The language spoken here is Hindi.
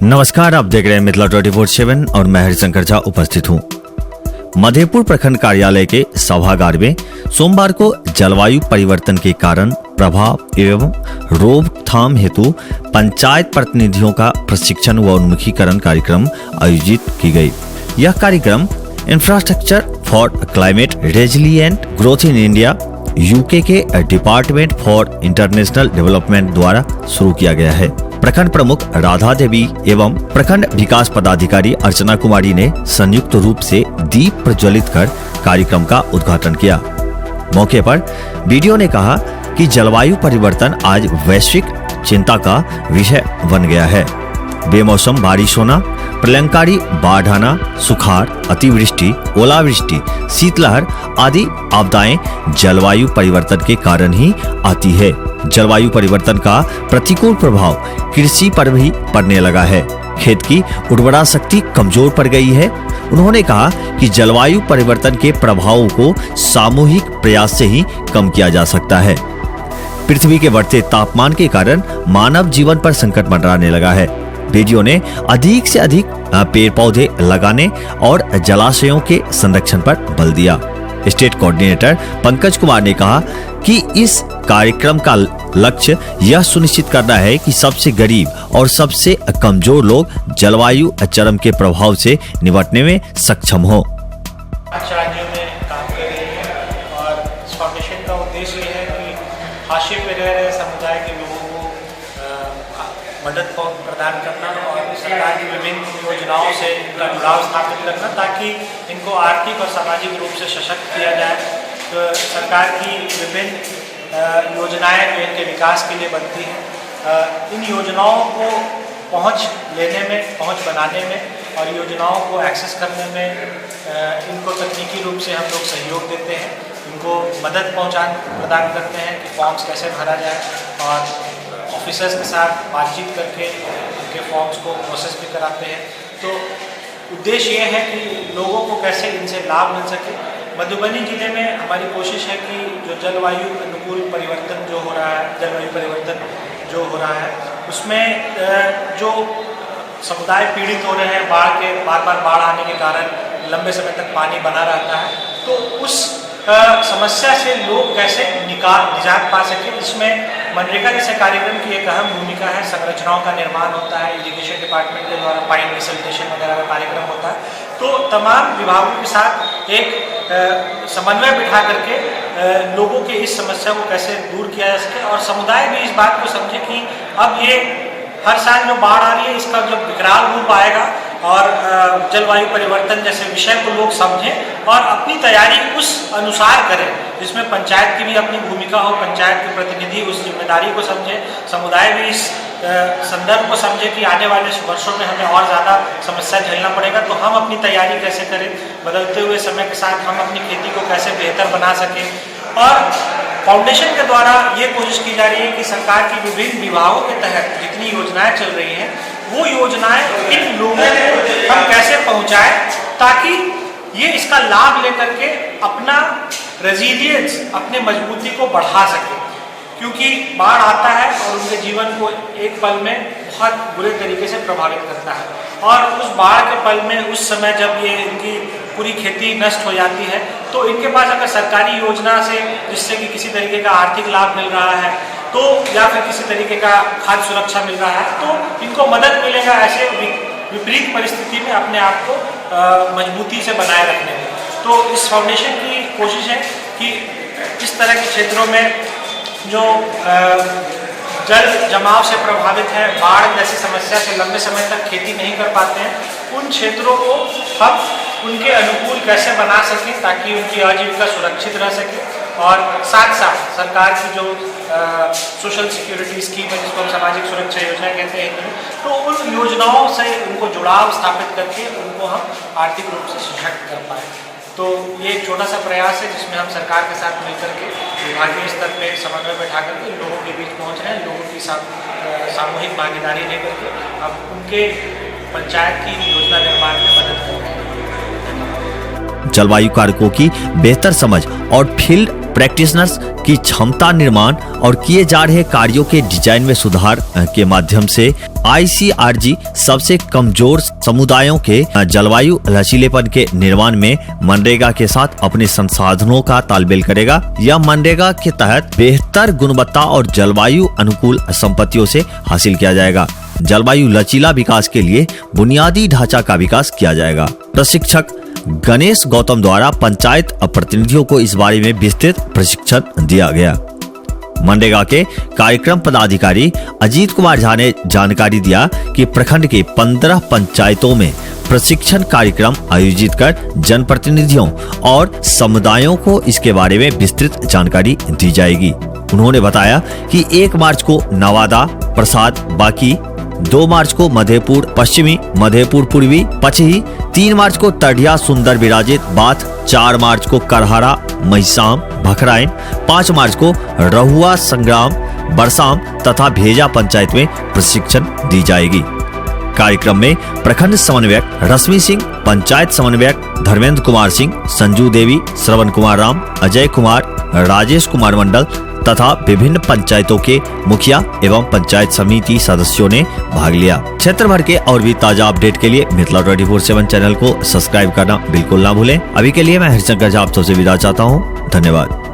नमस्कार, आप देख रहे हैं मिथिला 24/7 और मैं हरिशंकर झा उपस्थित हूं। मधेपुर प्रखंड कार्यालय के सभागार में सोमवार को जलवायु परिवर्तन के कारण प्रभाव एवं रोकथाम हेतु पंचायत प्रतिनिधियों का प्रशिक्षण व उन्मुखीकरण कार्यक्रम आयोजित की गई। यह कार्यक्रम infrastructure for climate resilient growth in India UK के डिपार्टमेंट फॉर इंटरनेशनल डेवलपमेंट द्वारा शुरू किया गया है। प्रखंड प्रमुख राधा देवी एवं प्रखंड विकास पदाधिकारी अर्चना कुमारी ने संयुक्त रूप से दीप प्रज्वलित कर कार्यक्रम का उद्घाटन किया। मौके पर वीडियो ने कहा कि जलवायु परिवर्तन आज वैश्विक चिंता का विषय बन गया है। बेमौसम बारिश होना, प्रलयंकारी बाढ़ आना, सुखाड़, अतिवृष्टि, ओलावृष्टि, शीतलहर आदि आपदाएं जलवायु परिवर्तन के कारण ही आती है। जलवायु परिवर्तन का प्रतिकूल प्रभाव कृषि पर भी पड़ने लगा है। खेत की उर्वरा शक्ति कमजोर पड़ गई है। उन्होंने कहा कि जलवायु परिवर्तन के प्रभावों को सामूहिक प्रयास से ही कम किया जा सकता है। पृथ्वी के बढ़ते तापमान के कारण मानव जीवन पर संकट मंडराने लगा है। वीडियो ने अधिक से अधिक पेड़ पौधे लगाने और जलाशयों के संरक्षण पर बल दिया। स्टेट कोऑर्डिनेटर पंकज कुमार ने कहा कि इस कार्यक्रम का लक्ष्य यह सुनिश्चित करना है कि सबसे गरीब और सबसे कमजोर लोग जलवायु चरम के प्रभाव से निपटने में सक्षम हो। 5 राज्यों में काम कर रही है और इस फाउंडेशन का उद्देश्य ये है कि हाशिए पे रह रहे समुदाय के लोगों को मदद प्रदान करना और सरकार की विभिन्न योजनाओं से इनका जुड़ाव स्थापित करना ताकि इनको आर्थिक और सामाजिक रूप से सशक्त किया जाए। तो सरकार की विभिन्न योजनाएं जो इनके विकास के लिए बनती हैं, इन योजनाओं को पहुंच लेने में, पहुंच बनाने में और योजनाओं को एक्सेस करने में इनको तकनीकी रूप से हम लोग सहयोग देते हैं। इनको मदद प्रदान करते हैं कि फॉर्म्स कैसे भरा जाए और ऑफिसर्स के साथ बातचीत करके उनके फॉर्म्स को प्रोसेस भी कराते हैं। तो उद्देश्य ये है कि लोगों को कैसे इनसे लाभ मिल सके। मधुबनी जिले में हमारी कोशिश है कि जो जलवायु अनुकूल परिवर्तन जो हो रहा है, जलवायु परिवर्तन जो हो रहा है, उसमें जो समुदाय पीड़ित हो रहे हैं, बार बार बाढ़ आने के कारण लंबे समय तक पानी बना रहता है, तो उस समस्या से लोग कैसे निजात पा सके। इसमें मनरेगा जैसे कार्यक्रम की एक अहम भूमिका है। संरचनाओं का निर्माण होता है, इरिगेशन डिपार्टमेंट के द्वारा पाइप डिसल्टेशन वगैरह का कार्यक्रम होता है। तो तमाम विभागों के साथ एक समन्वय बिठा करके लोगों के इस समस्या को कैसे दूर किया जा सके और समुदाय भी इस बात को समझे कि अब ये हर साल जो बाढ़ आ रही है इसका जब विकराल रूप आएगा और जलवायु परिवर्तन जैसे विषय को लोग समझें और अपनी तैयारी उस अनुसार करें, जिसमें पंचायत की भी अपनी भूमिका हो, पंचायत के प्रतिनिधि उस जिम्मेदारी को समझे, समुदाय भी इस संदर्भ को समझे कि आने वाले वर्षों में हमें और ज़्यादा समस्या झेलना पड़ेगा। तो हम अपनी तैयारी कैसे करें, बदलते हुए समय के साथ हम अपनी खेती को कैसे बेहतर बना सकें। और फाउंडेशन के द्वारा ये कोशिश की जा रही है कि सरकार की विभिन्न विभागों के तहत जितनी योजनाएं चल रही हैं, वो योजनाएं इन लोगों को हम कैसे पहुंचाएं ताकि ये इसका लाभ लेकर के अपना रेजिलियंस, अपने मजबूती को बढ़ा सके। क्योंकि बाढ़ आता है और उनके जीवन को एक पल में बहुत बुरे तरीके से प्रभावित करता है और उस बाढ़ के पल में, उस समय जब ये इनकी पूरी खेती नष्ट हो जाती है, तो इनके पास अगर सरकारी योजना से जिससे कि किसी तरीके का आर्थिक लाभ मिल रहा है तो या फिर किसी तरीके का खाद्य सुरक्षा मिल रहा है तो इनको मदद मिलेगा ऐसे विपरीत परिस्थिति में अपने आप को मजबूती से बनाए रखने में। तो इस फाउंडेशन की कोशिश है कि इस तरह के क्षेत्रों में जो जल जमाव से प्रभावित है, बाढ़ जैसी समस्या से लंबे समय तक खेती नहीं कर पाते हैं, उन क्षेत्रों को हम उनके अनुकूल कैसे बना सकें ताकि उनकी आजीविका सुरक्षित रह सके और साथ साथ सरकार की जो सोशल सिक्योरिटी स्कीम है, जिसको हम सामाजिक सुरक्षा योजना कहते हैं, तो उन योजनाओं से उनको जुड़ाव स्थापित करके उनको हम आर्थिक रूप से सशक्त कर पाएँ। तो ये एक छोटा सा प्रयास है जिसमें हम सरकार के साथ मिलकर के विभागीय स्तर पे समन्वय बैठा करके लोगों के बीच पहुंच रहे हैं, लोगों की सामूहिक भागीदारी लेकर के अब उनके पंचायत की योजना निर्माण में मदद कर रहे हैं। जलवायु कारकों की बेहतर समझ और फील्ड प्रैक्टिशनर्स की क्षमता निर्माण और किए जा रहे कार्यों के डिजाइन में सुधार के माध्यम से ICRG सबसे कमजोर समुदायों के जलवायु लचीलेपन के निर्माण में मनरेगा के साथ अपने संसाधनों का तालमेल करेगा। यह मनरेगा के तहत बेहतर गुणवत्ता और जलवायु अनुकूल संपत्तियों से हासिल किया जाएगा। जलवायु लचीला विकास के लिए बुनियादी ढांचा का विकास किया जाएगा। प्रशिक्षक गणेश गौतम द्वारा पंचायत प्रतिनिधियों को इस बारे में विस्तृत प्रशिक्षण दिया गया। मनरेगा के कार्यक्रम पदाधिकारी अजीत कुमार झा ने जानकारी दिया कि प्रखंड के 15 पंचायतों में प्रशिक्षण कार्यक्रम आयोजित कर जनप्रतिनिधियों और समुदायों को इसके बारे में विस्तृत जानकारी दी जाएगी। उन्होंने बताया कि 1 मार्च को नवादा, प्रसाद, बाकी 2 मार्च को मधेपुर पश्चिमी, मधेपुर पूर्वी, पचही, 3 मार्च को तढ़िया, सुंदर विराजित, बाथ, 4 मार्च को करहरा, महिसाम, भखराइन, 5 मार्च को रहुआ, संग्राम, बरसाम तथा भेजा पंचायत में प्रशिक्षण दी जाएगी। कार्यक्रम में प्रखंड समन्वयक रश्मि सिंह, पंचायत समन्वयक धर्मेंद्र कुमार सिंह, संजू देवी, श्रवण कुमार राम, अजय कुमार, राजेश कुमार मंडल तथा विभिन्न पंचायतों के मुखिया एवं पंचायत समिति सदस्यों ने भाग लिया। क्षेत्र भर के और भी ताजा अपडेट के लिए मिथिला 24/7 चैनल को सब्सक्राइब करना बिल्कुल ना भूलें। अभी के लिए मैं हरिशंकर झा आप सबसे विदा चाहता हूँ। धन्यवाद।